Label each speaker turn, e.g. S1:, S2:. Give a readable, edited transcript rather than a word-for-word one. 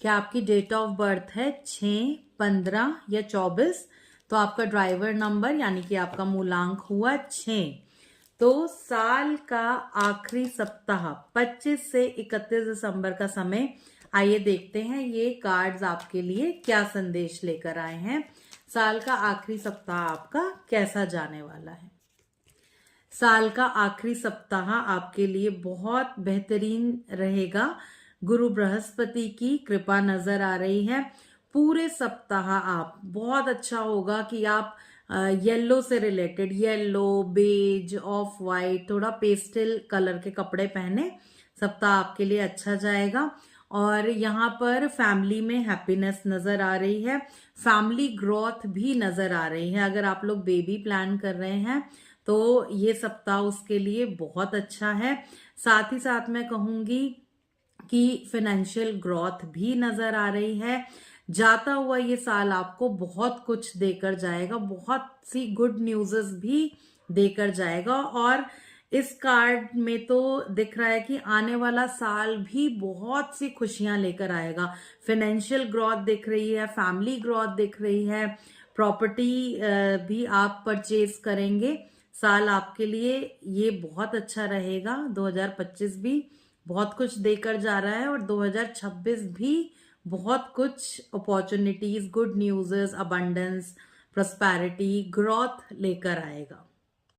S1: क्या आपकी date of birth है 6, 15 या 24, तो आपका ड्राइवर नंबर यानी कि आपका मूलांक हुआ 6। तो साल का आखिरी सप्ताह 25 से 31 दिसंबर का समय, आइए देखते हैं ये कार्ड्स आपके लिए क्या संदेश लेकर आए हैं। साल का आखिरी सप्ताह आपका कैसा जाने वाला है। साल का आखिरी सप्ताह आपके लिए बहुत बेहतरीन रहेगा। गुरु बृहस्पति की कृपा नजर आ रही है। पूरे सप्ताह आप बहुत अच्छा होगा कि आप येलो से related, yellow, beige, off white, थोड़ा पेस्टल कलर के कपड़े पहने। सप्ताह आपके लिए अच्छा जाएगा। और यहाँ पर फैमिली में हैप्पीनेस नजर आ रही है। फैमिली ग्रोथ भी नजर आ रही है। अगर आप लोग बेबी प्लान कर रहे हैं तो ये सप्ताह उसके लिए बहुत अच्छा है। साथ ही साथ मैं कहूंगी कि फाइनेंशियल ग्रोथ भी नजर आ रही है। जाता हुआ ये साल आपको बहुत कुछ देकर जाएगा, बहुत सी गुड न्यूज़ेस भी देकर जाएगा। और इस कार्ड में तो दिख रहा है कि आने वाला साल भी बहुत सी खुशियां लेकर आएगा। फाइनेंशियल ग्रोथ दिख रही है, फैमिली ग्रोथ दिख रही है, प्रॉपर्टी भी आप परचेज करेंगे। साल आपके लिए ये बहुत अच्छा रहेगा। 2025 भी बहुत कुछ देकर जा रहा है और 2026 भी बहुत कुछ opportunities, good news, abundance, prosperity, growth लेकर आएगा।